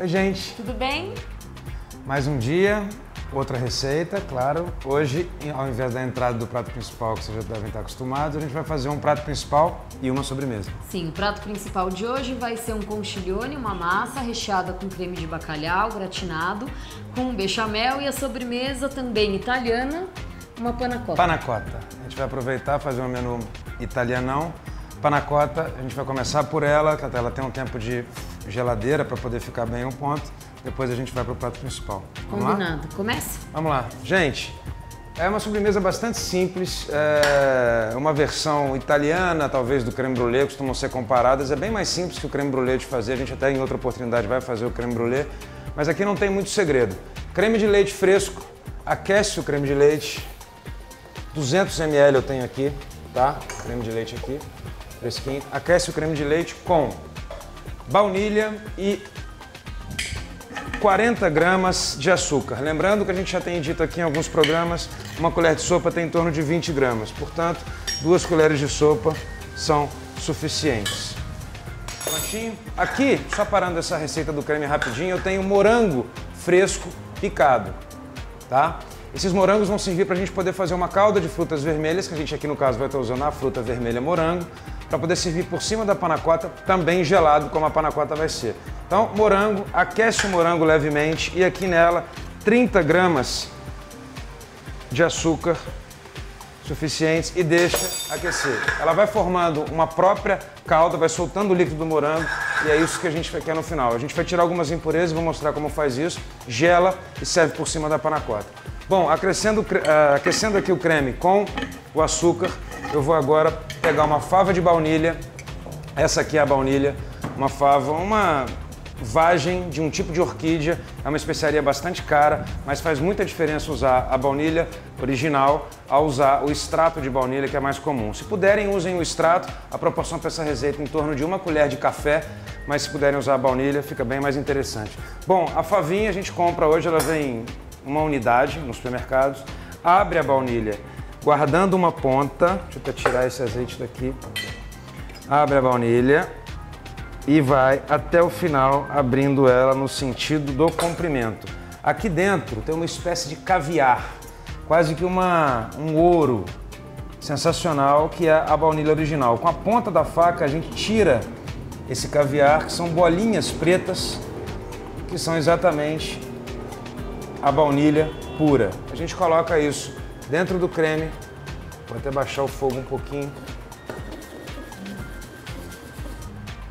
Oi, gente. Tudo bem? Mais um dia, outra receita, claro. Hoje, ao invés da entrada do prato principal, que vocês já devem estar acostumados, a gente vai fazer um prato principal e uma sobremesa. Sim, o prato principal de hoje vai ser um conchiglione, uma massa recheada com creme de bacalhau gratinado, com bechamel, e a sobremesa também italiana, uma panna cotta. Panna cotta. A gente vai aproveitar e fazer um menu italianão. Panna cotta, a gente vai começar por ela, que ela tem um tempo de geladeira para poder ficar bem em um ponto. Depois a gente vai para o prato principal. Vamos Combinado. lá? Começa? Vamos lá. Gente, é uma sobremesa bastante simples, é uma versão italiana, talvez, do creme brulee, costumam ser comparadas. É bem mais simples que o creme brulee de fazer, a gente até em outra oportunidade vai fazer o creme brulee, mas aqui não tem muito segredo. Creme de leite fresco, aquece o creme de leite, 200 ml eu tenho aqui, tá? Creme de leite aqui, fresquinho. Aquece o creme de leite com baunilha e 40 gramas de açúcar. Lembrando que a gente já tem dito aqui em alguns programas, uma colher de sopa tem em torno de 20 gramas. Portanto, 2 colheres de sopa são suficientes. Prontinho? Aqui, só parando essa receita do creme rapidinho, eu tenho morango fresco picado, tá? Esses morangos vão servir para a gente poder fazer uma calda de frutas vermelhas, que a gente aqui no caso vai estar usando a fruta vermelha morango, para poder servir por cima da panna cotta, também gelado, como a panna cotta vai ser. Então, morango, aquece o morango levemente e aqui nela 30 gramas de açúcar suficientes e deixa aquecer. Ela vai formando uma própria calda, vai soltando o líquido do morango e é isso que a gente quer no final. A gente vai tirar algumas impurezas, vou mostrar como faz isso, gela e serve por cima da panna cotta. Bom, aquecendo aqui o creme com o açúcar, eu vou agora pegar uma fava de baunilha. Essa aqui é a baunilha, uma fava, uma vagem de um tipo de orquídea, é uma especiaria bastante cara, mas faz muita diferença usar a baunilha original ao usar o extrato de baunilha, que é mais comum. Se puderem, usem o extrato, a proporção para essa receita é em torno de 1 colher de café, mas se puderem usar a baunilha, fica bem mais interessante. Bom, a favinha a gente compra hoje, ela vem uma unidade nos supermercados, abre a baunilha guardando uma ponta, deixa eu até tirar esse azeite daqui, abre a baunilha e vai até o final abrindo ela no sentido do comprimento. Aqui dentro tem uma espécie de caviar, quase que um ouro sensacional, que é a baunilha original. Com a ponta da faca a gente tira esse caviar, que são bolinhas pretas, que são exatamente a baunilha pura. A gente coloca isso dentro do creme, vou até baixar o fogo um pouquinho.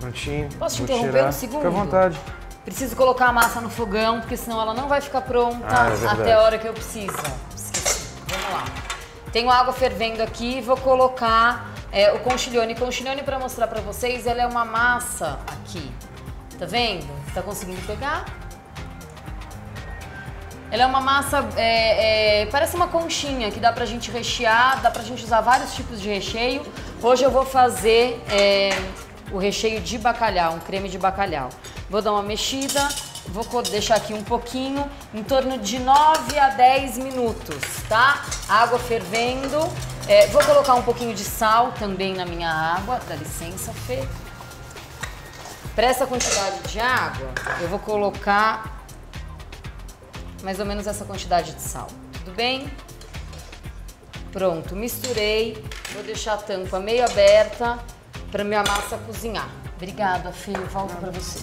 Prontinho. Posso te interromper um segundo? Fica à vontade. Preciso colocar a massa no fogão, porque senão ela não vai ficar pronta até a hora que eu preciso. Esqueci. Vamos lá. Tenho água fervendo aqui, vou colocar o conchiglione. Conchiglione, para mostrar para vocês, ela é uma massa aqui. Tá vendo? Tá conseguindo pegar? Ela é uma massa, parece uma conchinha, que dá pra gente rechear, dá pra gente usar vários tipos de recheio. Hoje eu vou fazer o recheio de bacalhau, um creme de bacalhau. Vou dar uma mexida, vou deixar aqui um pouquinho, em torno de 9 a 10 minutos, tá? Água fervendo. Vou colocar um pouquinho de sal também na minha água, dá licença, Fê. Para essa quantidade de água, eu vou colocar mais ou menos essa quantidade de sal. Tudo bem? Pronto, misturei. Vou deixar a tampa meio aberta para minha massa cozinhar. Obrigada, Fê. Eu volto para você.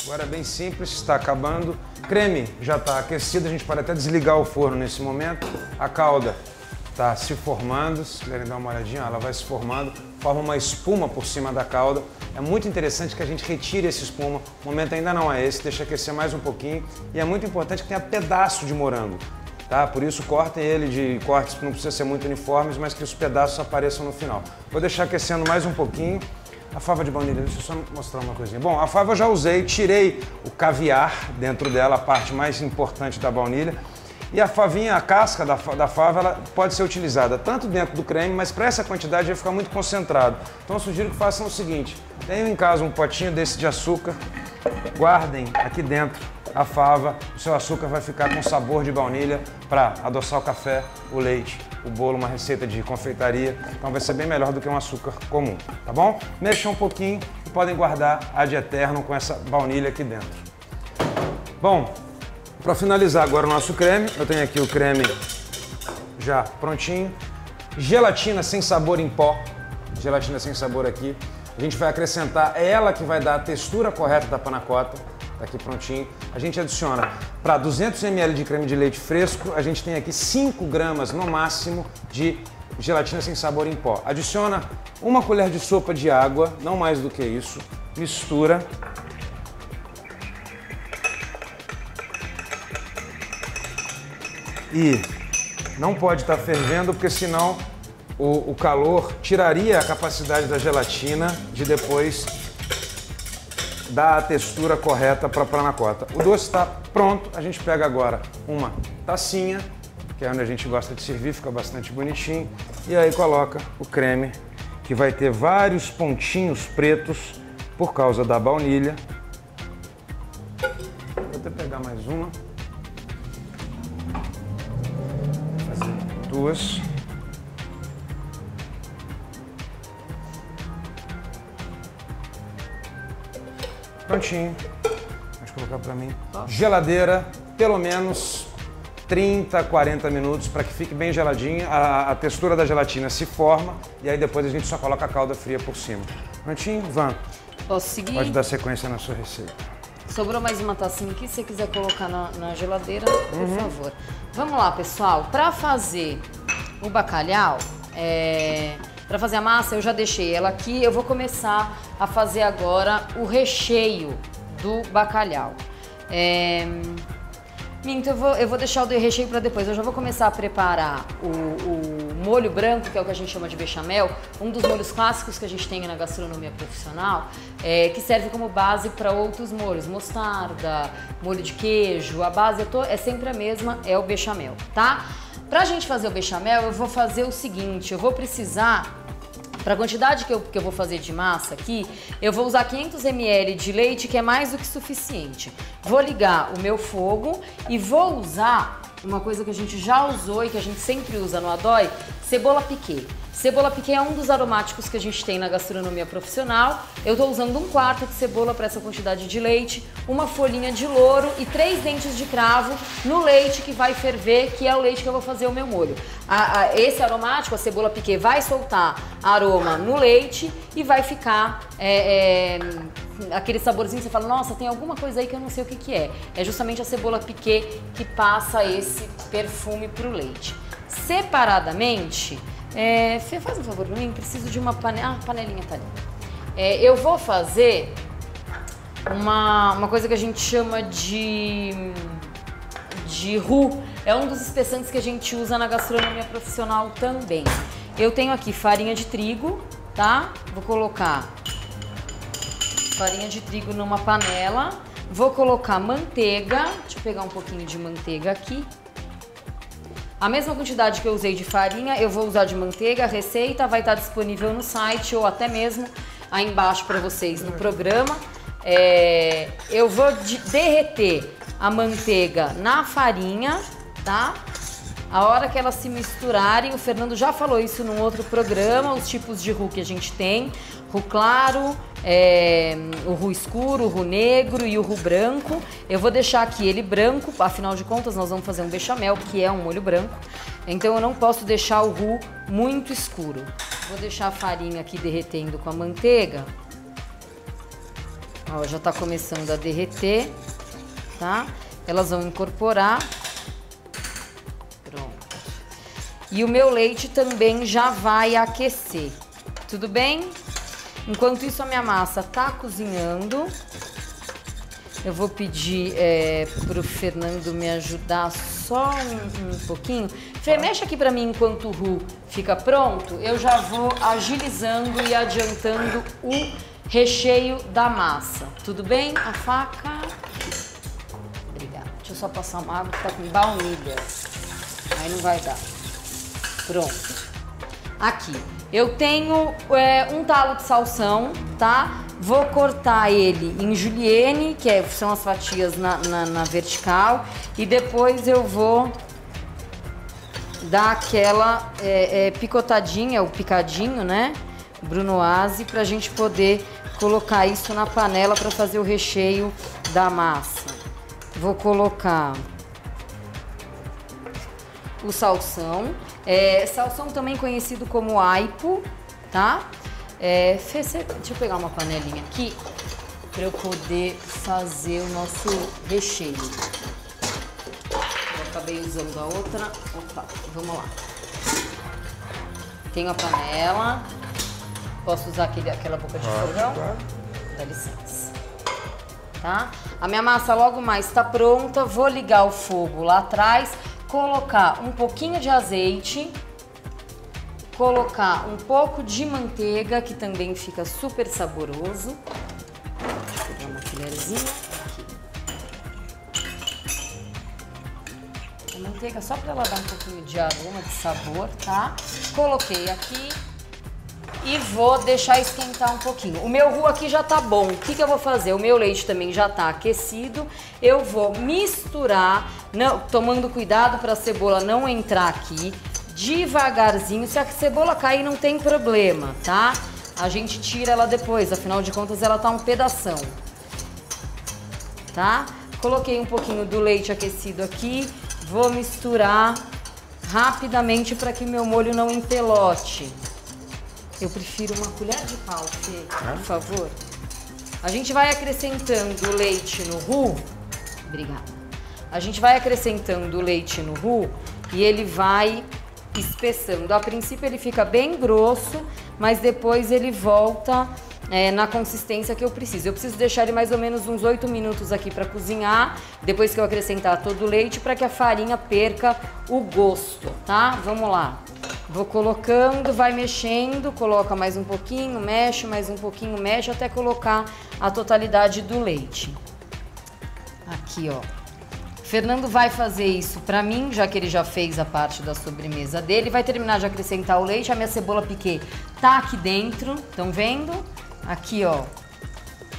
Agora é bem simples, está acabando. Creme já está aquecido, a gente pode até desligar o forno nesse momento. A calda está se formando, se quiserem dar uma olhadinha, ela vai se formando, forma uma espuma por cima da calda. É muito interessante que a gente retire essa espuma, o momento ainda não é esse, deixa aquecer mais um pouquinho. E é muito importante que tenha pedaço de morango, tá? Por isso cortem ele de cortes que não precisa ser muito uniformes, mas que os pedaços apareçam no final. Vou deixar aquecendo mais um pouquinho. A fava de baunilha, deixa eu só mostrar uma coisinha. Bom, a fava eu já usei, tirei o caviar dentro dela, a parte mais importante da baunilha. E a favinha, a casca da fava, ela pode ser utilizada tanto dentro do creme, mas para essa quantidade vai ficar muito concentrado. Então eu sugiro que façam o seguinte, tenham em casa um potinho desse de açúcar, guardem aqui dentro a fava, o seu açúcar vai ficar com sabor de baunilha para adoçar o café, o leite, o bolo, uma receita de confeitaria, então vai ser bem melhor do que um açúcar comum, tá bom? Mexam um pouquinho e podem guardar ad eternum com essa baunilha aqui dentro. Bom, para finalizar agora o nosso creme, eu tenho aqui o creme já prontinho. Gelatina sem sabor em pó, gelatina sem sabor aqui. A gente vai acrescentar, é ela que vai dar a textura correta da panna cotta. Tá aqui prontinho. A gente adiciona para 200 ml de creme de leite fresco, a gente tem aqui 5 gramas no máximo de gelatina sem sabor em pó. Adiciona 1 colher de sopa de água, não mais do que isso. Mistura. E não pode estar fervendo, porque senão o calor tiraria a capacidade da gelatina de depois dar a textura correta para a panna cotta. O doce está pronto, a gente pega agora uma tacinha, que é onde a gente gosta de servir, fica bastante bonitinho, e aí coloca o creme, que vai ter vários pontinhos pretos por causa da baunilha. Vou até pegar mais uma. Vou fazer 2. Prontinho. Pode colocar para mim. Geladeira, pelo menos 30, 40 minutos para que fique bem geladinha. A textura da gelatina se forma e aí depois a gente só coloca a calda fria por cima. Prontinho? Van. Posso seguir? Pode dar sequência na sua receita. Sobrou mais uma tacinha aqui, se você quiser colocar na geladeira, por favor. Vamos lá, pessoal. Para fazer o bacalhau, para fazer a massa, eu já deixei ela aqui. Eu vou começar a fazer agora o recheio do bacalhau. Minto, eu vou deixar o recheio para depois. Eu já vou começar a preparar o molho branco, que é o que a gente chama de bechamel, um dos molhos clássicos que a gente tem na gastronomia profissional, que serve como base para outros molhos, mostarda, molho de queijo. A base é sempre a mesma, é o bechamel, tá? Pra gente fazer o bechamel, eu vou fazer o seguinte, eu vou precisar, para a quantidade que eu vou fazer de massa aqui, eu vou usar 500 ml de leite, que é mais do que suficiente. Vou ligar o meu fogo e vou usar uma coisa que a gente já usou e que a gente sempre usa no Adói, cebola piquê. Cebola piquê é um dos aromáticos que a gente tem na gastronomia profissional. Eu estou usando 1/4 de cebola para essa quantidade de leite, uma folhinha de louro e 3 dentes de cravo no leite que vai ferver, que é o leite que eu vou fazer o meu molho. Esse aromático, a cebola piquê, vai soltar aroma no leite e vai ficar aquele saborzinho que você fala, nossa, tem alguma coisa aí que eu não sei o que é. É justamente a cebola piquê que passa esse perfume pro leite. Separadamente, Fê, faz um favor pra mim, preciso de uma panela. Ah, a panelinha tá ali. Eu vou fazer uma coisa que a gente chama de roux. É um dos espessantes que a gente usa na gastronomia profissional também. Eu tenho aqui farinha de trigo, tá? Vou colocar farinha de trigo numa panela. Vou colocar manteiga. Deixa eu pegar um pouquinho de manteiga aqui. A mesma quantidade que eu usei de farinha, eu vou usar de manteiga. A receita vai estar disponível no site ou até mesmo aí embaixo para vocês no programa. Eu vou derreter a manteiga na farinha, tá? A hora que elas se misturarem, o Fernando já falou isso num outro programa, os tipos de roux que a gente tem. Roux claro, o roux escuro, o roux negro e o roux branco. Eu vou deixar aqui ele branco, afinal de contas nós vamos fazer um bechamel, que é um molho branco. Então eu não posso deixar o roux muito escuro. Vou deixar a farinha aqui derretendo com a manteiga. Ó, já tá começando a derreter, tá? Elas vão incorporar. Pronto. E o meu leite também já vai aquecer. Tudo bem? Enquanto isso, a minha massa tá cozinhando. Eu vou pedir pro Fernando me ajudar só um pouquinho. Fê, mexe aqui pra mim enquanto o roux fica pronto. Eu já vou agilizando e adiantando o recheio da massa. Tudo bem? A faca. Obrigada. Deixa eu só passar uma água que tá com baunilha. Aí não vai dar. Pronto. Aqui. Eu tenho um talo de salsão, tá? Vou cortar ele em julienne, que são as fatias na vertical. E depois eu vou dar aquela picotadinha, o picadinho, né? Brunoise, pra gente poder colocar isso na panela para fazer o recheio da massa. Vou colocar o salsão. Salsão também conhecido como aipo, tá? Deixa eu pegar uma panelinha aqui para eu poder fazer o nosso recheio. Eu acabei usando a outra. Opa, vamos lá. Tenho a panela. Posso usar aquela boca de fogão? Claro. Dá licença. Tá? A minha massa logo mais está pronta. Vou ligar o fogo lá atrás, colocar um pouquinho de azeite, colocar um pouco de manteiga, que também fica super saboroso. Vou pegar uma colherzinha aqui. A manteiga só para ela dar um pouquinho de aroma, de sabor, tá? Coloquei aqui. E vou deixar esquentar um pouquinho. O meu roux aqui já tá bom. O que eu vou fazer? O meu leite também já tá aquecido. Eu vou misturar, tomando cuidado para a cebola não entrar aqui, devagarzinho. Se a cebola cair, não tem problema, tá? A gente tira ela depois, afinal de contas ela tá um pedação, tá? Coloquei um pouquinho do leite aquecido aqui. Vou misturar rapidamente para que meu molho não empelote. Eu prefiro uma colher de pau, Fê, por favor. A gente vai acrescentando o leite no roux. Obrigada. A gente vai acrescentando o leite no roux e ele vai espessando. A princípio ele fica bem grosso, mas depois ele volta na consistência que eu preciso. Eu preciso deixar ele mais ou menos uns 8 minutos aqui para cozinhar, depois que eu acrescentar todo o leite, para que a farinha perca o gosto, tá? Vamos lá. Vou colocando, vai mexendo, coloca mais um pouquinho, mexe, mais um pouquinho, mexe, até colocar a totalidade do leite. Aqui, ó. Fernando vai fazer isso pra mim, já que ele já fez a parte da sobremesa dele. Vai terminar de acrescentar o leite. A minha cebola piquê tá aqui dentro, estão vendo? Aqui, ó.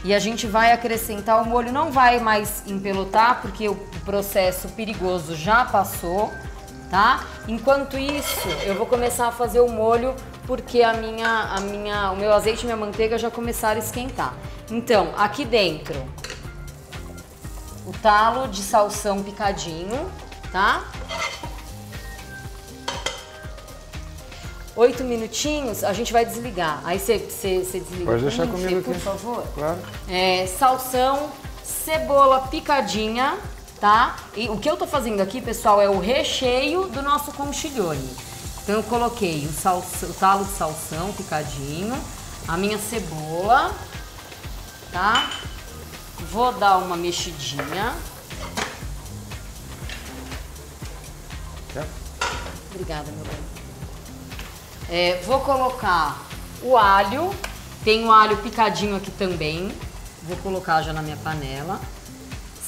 E a gente vai acrescentar o molho. Não vai mais empelotar, porque o processo perigoso já passou. Tá? Enquanto isso, eu vou começar a fazer o molho, porque o meu azeite e minha manteiga já começaram a esquentar. Então, aqui dentro, o talo de salsão picadinho, tá? 8 minutinhos, a gente vai desligar. Aí você desliga. Pode deixar comigo aqui, por favor. Claro. Salsão, cebola picadinha. Tá? E o que eu tô fazendo aqui, pessoal, é o recheio do nosso conchiglione. Então eu coloquei o talo de salsão picadinho, a minha cebola, tá? Vou dar uma mexidinha. Obrigada, meu bem. Vou colocar o alho, tem o alho picadinho aqui também, vou colocar já na minha panela.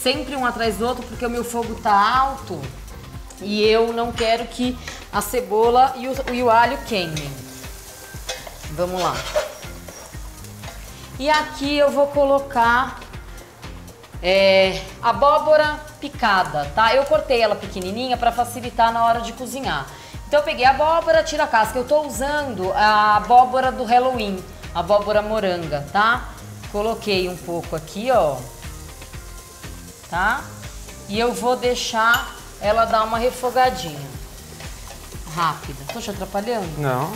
Sempre um atrás do outro, porque o meu fogo tá alto e eu não quero que a cebola e o alho queimem. Vamos lá. E aqui eu vou colocar abóbora picada, tá? Eu cortei ela pequenininha para facilitar na hora de cozinhar. Então eu peguei a abóbora, tira a casca. Eu tô usando a abóbora do Halloween, abóbora moranga, tá? Coloquei um pouco aqui, ó. Tá? E eu vou deixar ela dar uma refogadinha rápida. Tô te atrapalhando? Não?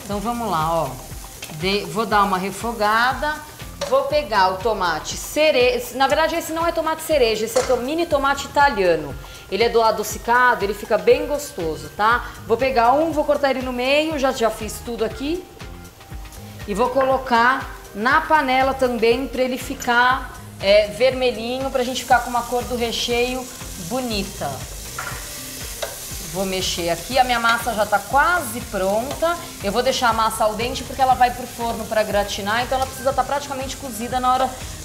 Então vamos lá, ó. Vou dar uma refogada. Vou pegar o tomate cereja. Na verdade, esse não é tomate cereja, esse é mini tomate italiano. Ele é do adocicado, ele fica bem gostoso, tá? Vou pegar vou cortar ele no meio, já fiz tudo aqui. E vou colocar na panela também para ele ficar vermelhinho, pra gente ficar com uma cor do recheio bonita. Vou mexer aqui, a minha massa já tá quase pronta. Eu vou deixar a massa al dente porque ela vai pro forno para gratinar, então ela precisa estar praticamente cozida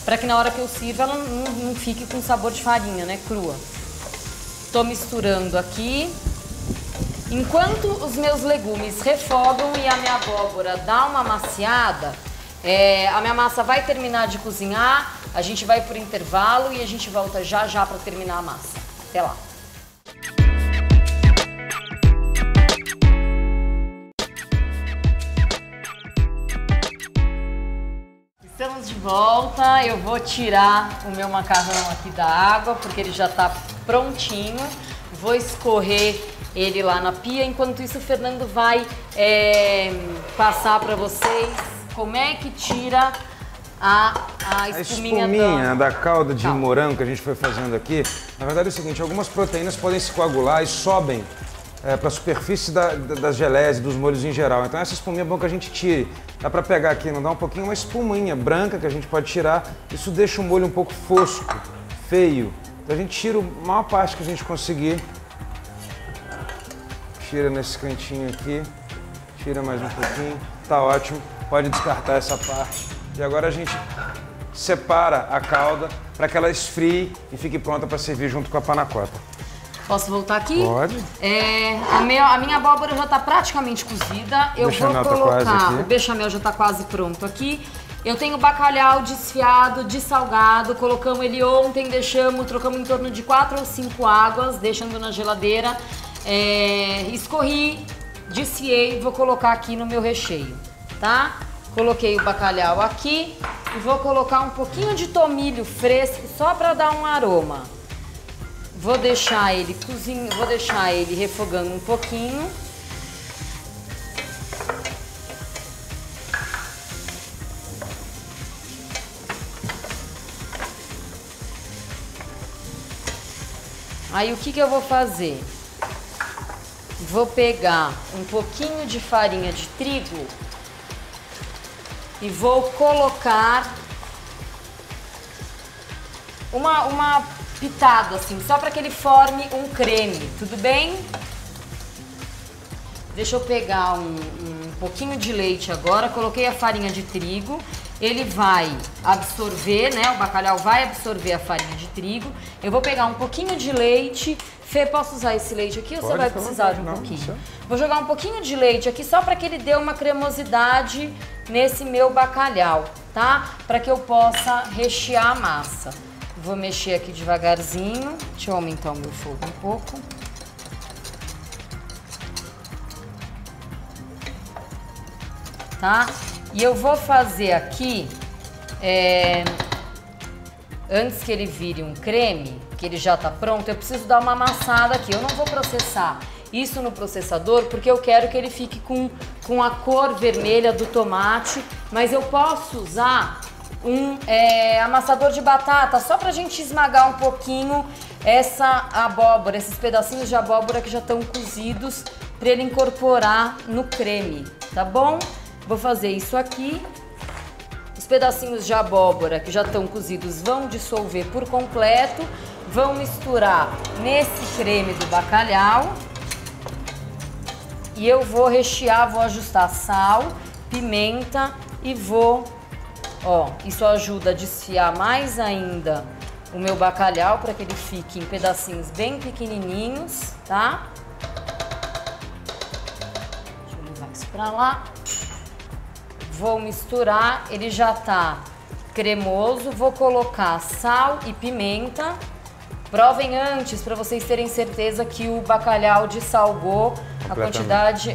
para que na hora que eu sirva ela não fique com sabor de farinha, né, crua. Tô misturando aqui. Enquanto os meus legumes refogam e a minha abóbora dá uma amaciada, a minha massa vai terminar de cozinhar, a gente vai pro intervalo e a gente volta já já para terminar a massa. Até lá. Estamos de volta. Eu vou tirar o meu macarrão aqui da água, porque ele já tá prontinho. Vou escorrer ele lá na pia. Enquanto isso, o Fernando vai passar para vocês como é que tira a espuminha da calda de morango que a gente foi fazendo aqui. Na verdade é o seguinte, algumas proteínas podem se coagular e sobem para a superfície das geleias e dos molhos em geral. Então essa espuminha é bom que a gente tire. Dá para pegar aqui, não dá um pouquinho, uma espuminha branca que a gente pode tirar. Isso deixa o molho um pouco fosco, feio. Então a gente tira a maior parte que a gente conseguir. Tira nesse cantinho aqui. Tira mais um pouquinho. Tá ótimo. Pode descartar essa parte. E agora a gente separa a calda para que ela esfrie e fique pronta para servir junto com a panacota. Posso voltar aqui? Pode. A minha abóbora já está praticamente cozida. Eu vou colocar, o bechamel já está quase pronto aqui. Eu tenho bacalhau desfiado, dessalgado, colocamos ele ontem, trocamos em torno de 4 ou 5 águas, deixando na geladeira. Escorri, desfiei e vou colocar aqui no meu recheio, tá? Coloquei o bacalhau aqui e vou colocar um pouquinho de tomilho fresco só para dar um aroma. Vou deixar ele refogando um pouquinho. Aí o que eu vou fazer? Vou pegar um pouquinho de farinha de trigo e vou colocar uma pitada assim, só para que ele forme um creme, tudo bem? Deixa eu pegar um pouquinho de leite agora, coloquei a farinha de trigo, ele vai absorver, né? O bacalhau vai absorver a farinha de trigo. Eu vou pegar um pouquinho de leite. Fê, posso usar esse leite aqui ou você vai precisar de um pouquinho? Vou jogar um pouquinho de leite aqui só para que ele dê uma cremosidade nesse meu bacalhau, tá? Para que eu possa rechear a massa. Vou mexer aqui devagarzinho. Deixa eu aumentar o meu fogo um pouco. Tá? E eu vou fazer aqui, antes que ele vire um creme, que ele já tá pronto, eu preciso dar uma amassada aqui. Eu não vou processar isso no processador, porque eu quero que ele fique com a cor vermelha do tomate, mas eu posso usar um amassador de batata, só pra gente esmagar um pouquinho essa abóbora, esses pedacinhos de abóbora que já estão cozidos, pra ele incorporar no creme, tá bom? Vou fazer isso aqui. Os pedacinhos de abóbora que já estão cozidos vão dissolver por completo, vão misturar nesse creme do bacalhau e eu vou rechear, vou ajustar sal, pimenta e vou, isso ajuda a desfiar mais ainda o meu bacalhau para que ele fique em pedacinhos bem pequenininhos, tá? Deixa eu levar isso pra lá. Vou misturar, ele já tá cremoso, vou colocar sal e pimenta. Provem antes para vocês terem certeza que o bacalhau dessalgou a quantidade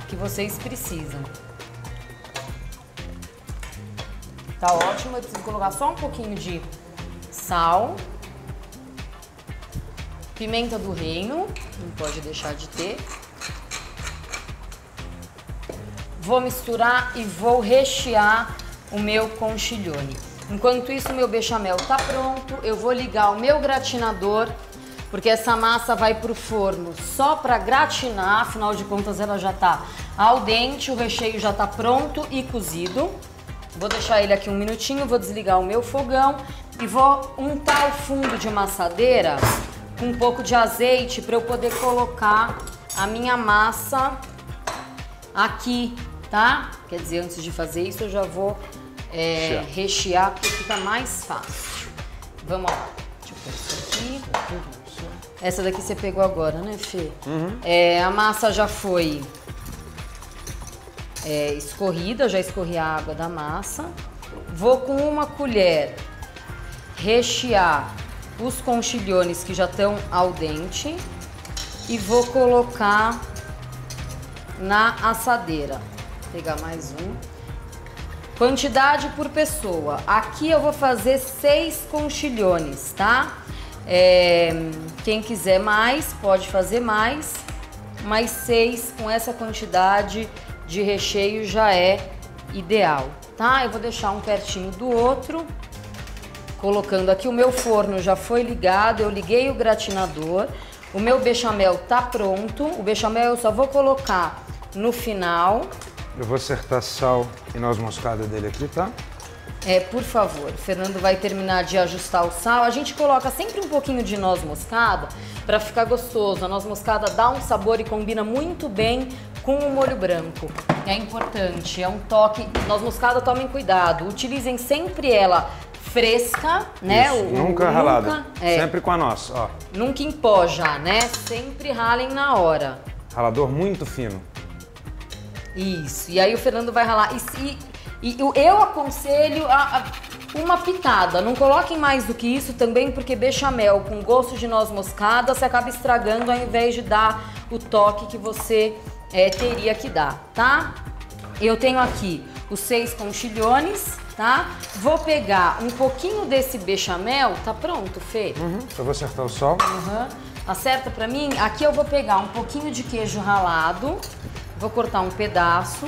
que vocês precisam. Tá ótimo, eu preciso colocar só um pouquinho de sal. Pimenta do reino, não pode deixar de ter. Vou misturar e vou rechear o meu conchiglione. Enquanto isso, o meu bechamel tá pronto. Eu vou ligar o meu gratinador, porque essa massa vai pro forno só para gratinar. Afinal de contas, ela já tá al dente, o recheio já tá pronto e cozido. Vou deixar ele aqui um minutinho, vou desligar o meu fogão e vou untar o fundo de massadeira com um pouco de azeite para eu poder colocar a minha massa aqui, tá? Quer dizer, antes de fazer isso eu já vou rechear, porque fica mais fácil. Vamos lá. Deixa eu pôr isso aqui. Essa daqui você pegou agora, né, Fê? Uhum. A massa já foi escorrida, já escorri a água da massa. Vou com uma colher rechear os conchigliones que já estão al dente e vou colocar na assadeira. Vou pegar mais um. Quantidade por pessoa. Aqui eu vou fazer 6 conchilhones, tá? Quem quiser mais, pode fazer mais, mas 6 com essa quantidade de recheio já é ideal, tá? Eu vou deixar um pertinho do outro, colocando aqui. O meu forno já foi ligado, eu liguei o gratinador, o meu bechamel tá pronto. O bechamel eu só vou colocar no final. Eu vou acertar sal e noz moscada dele aqui, tá? Por favor, o Fernando vai terminar de ajustar o sal. A gente coloca sempre um pouquinho de noz moscada para ficar gostoso. A noz moscada dá um sabor e combina muito bem com o molho branco. É importante, é um toque. Noz moscada, tomem cuidado. Utilizem sempre ela fresca, né? Isso, nunca ralada. Sempre com a noz, ó. Nunca em pó já, né? Sempre ralem na hora. Ralador muito fino. Isso. E aí o Fernando vai ralar. E eu aconselho uma pitada. Não coloquem mais do que isso também, porque bechamel com gosto de noz moscada você acaba estragando ao invés de dar o toque que você teria que dar, tá? Eu tenho aqui os 6 conchilhones, tá? Vou pegar um pouquinho desse bechamel. Tá pronto, Fê? Eu vou acertar o sal. Acerta pra mim. Aqui eu vou pegar um pouquinho de queijo ralado. Vou cortar um pedaço.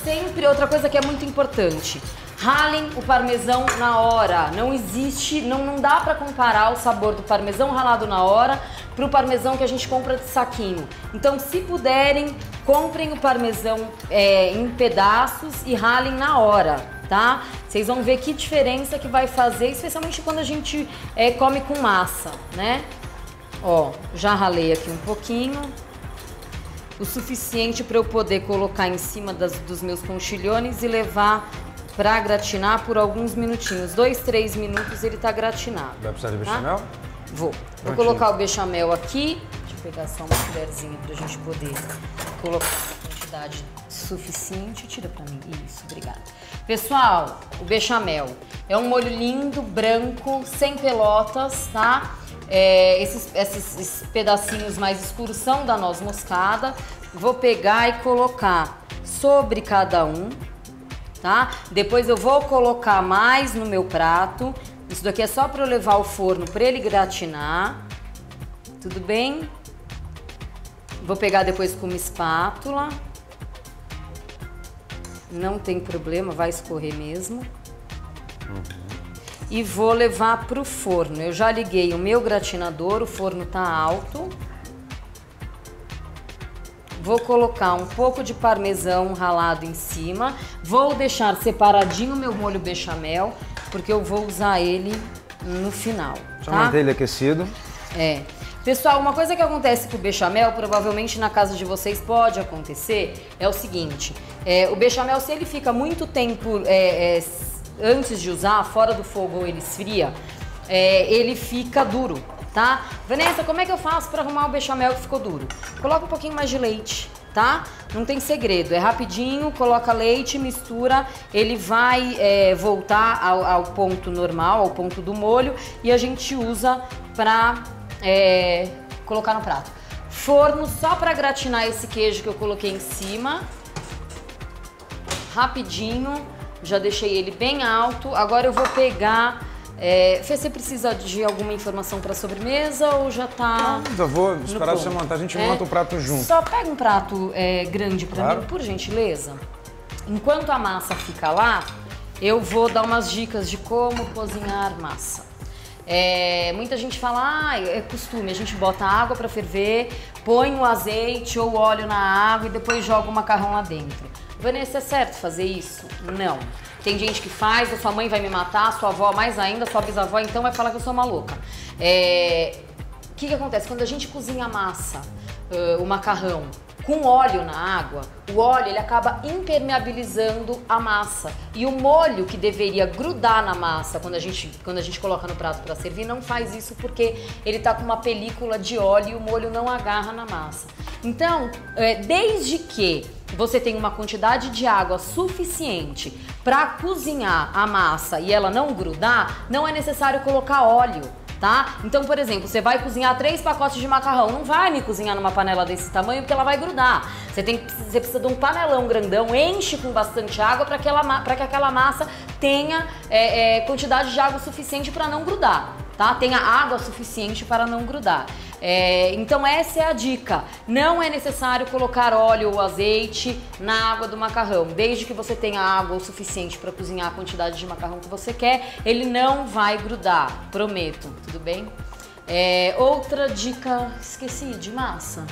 Sempre outra coisa que é muito importante, ralem o parmesão na hora. Não existe, não dá pra comparar o sabor do parmesão ralado na hora pro parmesão que a gente compra de saquinho. Então, se puderem, comprem o parmesão em pedaços e ralem na hora, tá? Vocês vão ver que diferença que vai fazer, especialmente quando a gente come com massa, né? Ó, já ralei aqui um pouquinho. O suficiente para eu poder colocar em cima dos meus conchilhones e levar para gratinar por alguns minutinhos. 2, 3 minutos ele tá gratinado. Vai precisar de bechamel? Tá? Vou colocar o bechamel aqui. Deixa eu pegar só uma colherzinha pra gente poder colocar a quantidade suficiente. Tira pra mim. Isso, obrigada. Pessoal, o bechamel é um molho lindo, branco, sem pelotas, tá? Esses pedacinhos mais escuros são da noz moscada. Vou pegar e colocar sobre cada um, tá? Depois eu vou colocar mais no meu prato. Isso daqui é só para eu levar ao forno para ele gratinar. Tudo bem? Vou pegar depois com uma espátula. Não tem problema, vai escorrer mesmo. E vou levar pro forno. Eu já liguei o meu gratinador, o forno tá alto. Vou colocar um pouco de parmesão ralado em cima. Vou deixar separadinho o meu molho bechamel, porque eu vou usar ele no final, Só tá? manter ele aquecido. Pessoal, uma coisa que acontece com o bechamel, provavelmente na casa de vocês pode acontecer, é o seguinte. O bechamel, se ele fica muito tempo antes de usar, fora do fogo ou ele esfria, ele fica duro, tá? Vanessa, como é que eu faço para arrumar o bechamel que ficou duro? Coloca um pouquinho mais de leite, tá? Não tem segredo, é rapidinho, coloca leite, mistura, ele vai voltar ao ponto normal, ao ponto do molho, e a gente usa para colocar no prato. Forno só para gratinar esse queijo que eu coloquei em cima, rapidinho. Já deixei ele bem alto. Agora eu vou pegar... Fê, você precisa de alguma informação para sobremesa ou já tá... Não, eu vou esperar você montar, a gente monta o prato junto. Só pega um prato grande para mim, por gentileza. Enquanto a massa fica lá, eu vou dar umas dicas de como cozinhar massa. Muita gente fala, é costume, a gente bota água para ferver, põe o azeite ou óleo na água e depois joga o macarrão lá dentro. Vanessa, é certo fazer isso? Não. Tem gente que faz, a sua mãe vai me matar, a sua avó mais ainda, a sua bisavó então vai falar que eu sou maluca. O que acontece? Quando a gente cozinha a massa, o macarrão, com óleo na água, o óleo ele acaba impermeabilizando a massa. E o molho que deveria grudar na massa quando a gente coloca no prato para servir, não faz isso porque ele tá com uma película de óleo e o molho não agarra na massa. Então, desde que você tenha uma quantidade de água suficiente para cozinhar a massa e ela não grudar, não é necessário colocar óleo. Tá? Então, por exemplo, você vai cozinhar 3 pacotes de macarrão, não vai me cozinhar numa panela desse tamanho porque ela vai grudar. Você precisa de um panelão grandão, enche com bastante água para que aquela massa tenha quantidade de água suficiente para não grudar, tá? Tenha água suficiente para não grudar. Então essa é a dica. Não é necessário colocar óleo ou azeite na água do macarrão. Desde que você tenha água o suficiente para cozinhar a quantidade de macarrão que você quer, ele não vai grudar, prometo, tudo bem? Outra dica, esqueci, de massa.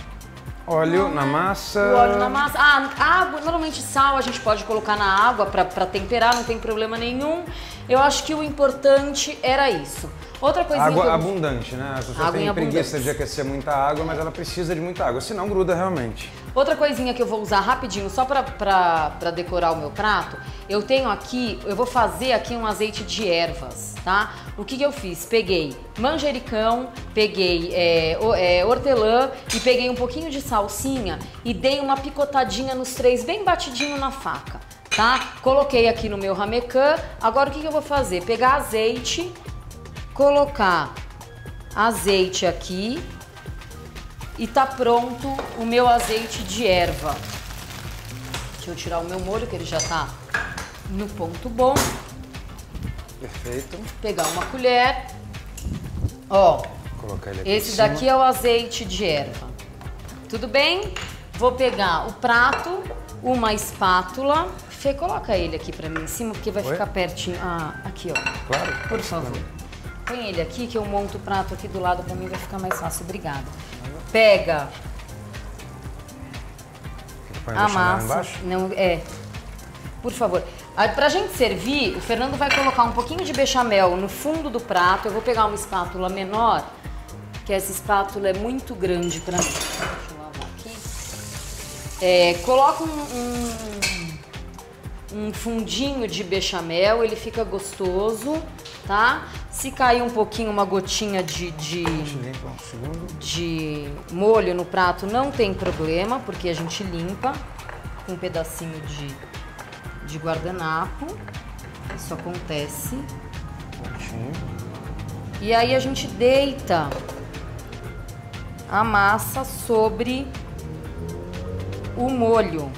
Óleo na massa. O óleo na massa. Água, normalmente sal a gente pode colocar na água para temperar, não tem problema nenhum. Eu acho que o importante era isso. Outra coisinha água abundante, né? A pessoa tem preguiça de aquecer muita água, mas ela precisa de muita água, senão gruda realmente. Outra coisinha que eu vou usar rapidinho, só pra decorar o meu prato, eu vou fazer aqui um azeite de ervas, tá? O que eu fiz? Peguei manjericão, peguei hortelã e peguei um pouquinho de salsinha e dei uma picotadinha nos três, bem batidinho na faca, tá? Coloquei aqui no meu ramequã. Agora o que eu vou fazer? Pegar azeite, colocar azeite aqui e tá pronto o meu azeite de erva. Deixa eu tirar o meu molho, que ele já tá no ponto bom. Perfeito. Pegar uma colher. Ó, colocar ele aqui esse daqui é o azeite de erva. Tudo bem? Vou pegar o prato, uma espátula. Fê, coloca ele aqui pra mim em cima, porque vai ficar pertinho. Aqui, ó. Claro. Por favor. Põe ele aqui, que eu monto o prato aqui do lado, pra mim vai ficar mais fácil. Obrigada. Pega a massa. Não, por favor. Pra gente servir, o Fernando vai colocar um pouquinho de bechamel no fundo do prato. Eu vou pegar uma espátula menor, que essa espátula é muito grande pra mim. Deixa eu lavar aqui. Coloca um fundinho de bechamel, ele fica gostoso, tá? Se cair um pouquinho, uma gotinha de molho no prato, não tem problema, porque a gente limpa com um pedacinho de guardanapo. Isso acontece. E aí a gente deita a massa sobre o molho.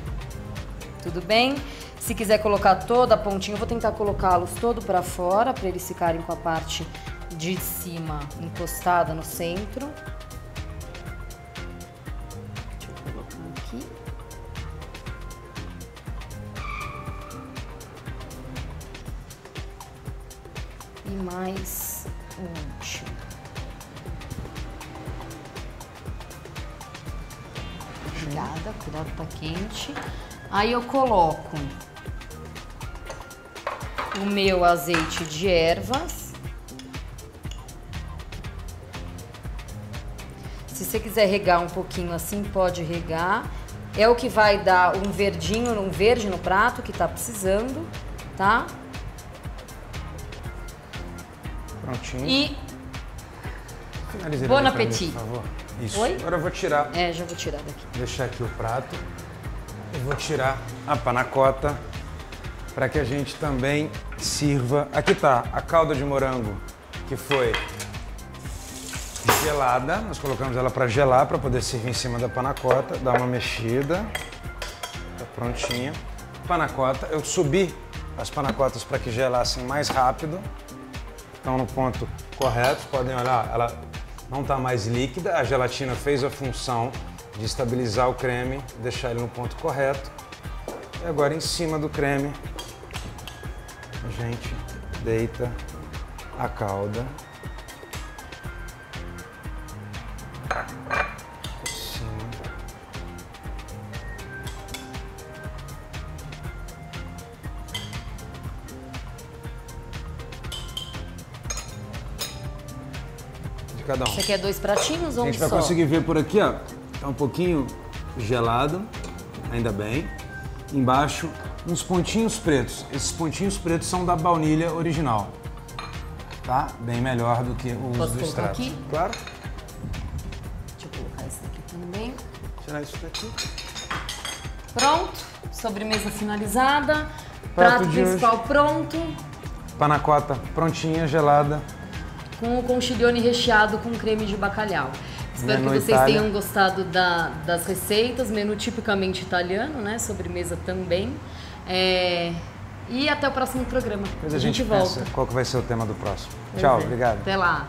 Tudo bem? Se quiser colocar toda a pontinha, eu vou tentar colocá-los todo para fora, para eles ficarem com a parte de cima encostada no centro. Deixa eu colocar aqui. E mais o último. Cuidado, tá quente. Aí eu coloco o meu azeite de ervas. Se você quiser regar um pouquinho assim, pode regar. É o que vai dar um verdinho, um verde no prato que tá precisando, tá? Prontinho. E finalize bon appétit. Por favor. Isso. Oi? Agora eu vou tirar. Já vou tirar daqui. Deixar aqui o prato. Eu vou tirar a panacota para que a gente também sirva. Aqui tá a calda de morango que foi gelada. Nós colocamos ela para gelar para poder servir em cima da panacota. Dá uma mexida. Tá prontinha. Panacota. Eu subi as panacotas para que gelassem mais rápido. Estão no ponto correto. Podem olhar, ela não está mais líquida. A gelatina fez a função de estabilizar o creme, deixar ele no ponto correto. E agora em cima do creme, a gente deita a calda. Por cima. De cada um. Você quer 2 pratinhos ou um só? A gente vai conseguir ver por aqui, ó. Tá um pouquinho gelado, ainda bem. Embaixo, uns pontinhos pretos. Esses pontinhos pretos são da baunilha original. Tá? Bem melhor do que o uso do extrato. Aqui? Claro. Deixa eu colocar esse daqui também. Tirar isso daqui. Pronto. Sobremesa finalizada. Prato principal pronto. Panacota prontinha, gelada. Com o conchiglione recheado com creme de bacalhau. Espero que vocês tenham gostado das receitas, menu tipicamente italiano, né? Sobremesa também. E até o próximo programa. Depois a gente volta. Qual que vai ser o tema do próximo. Tchau, obrigado. Até lá.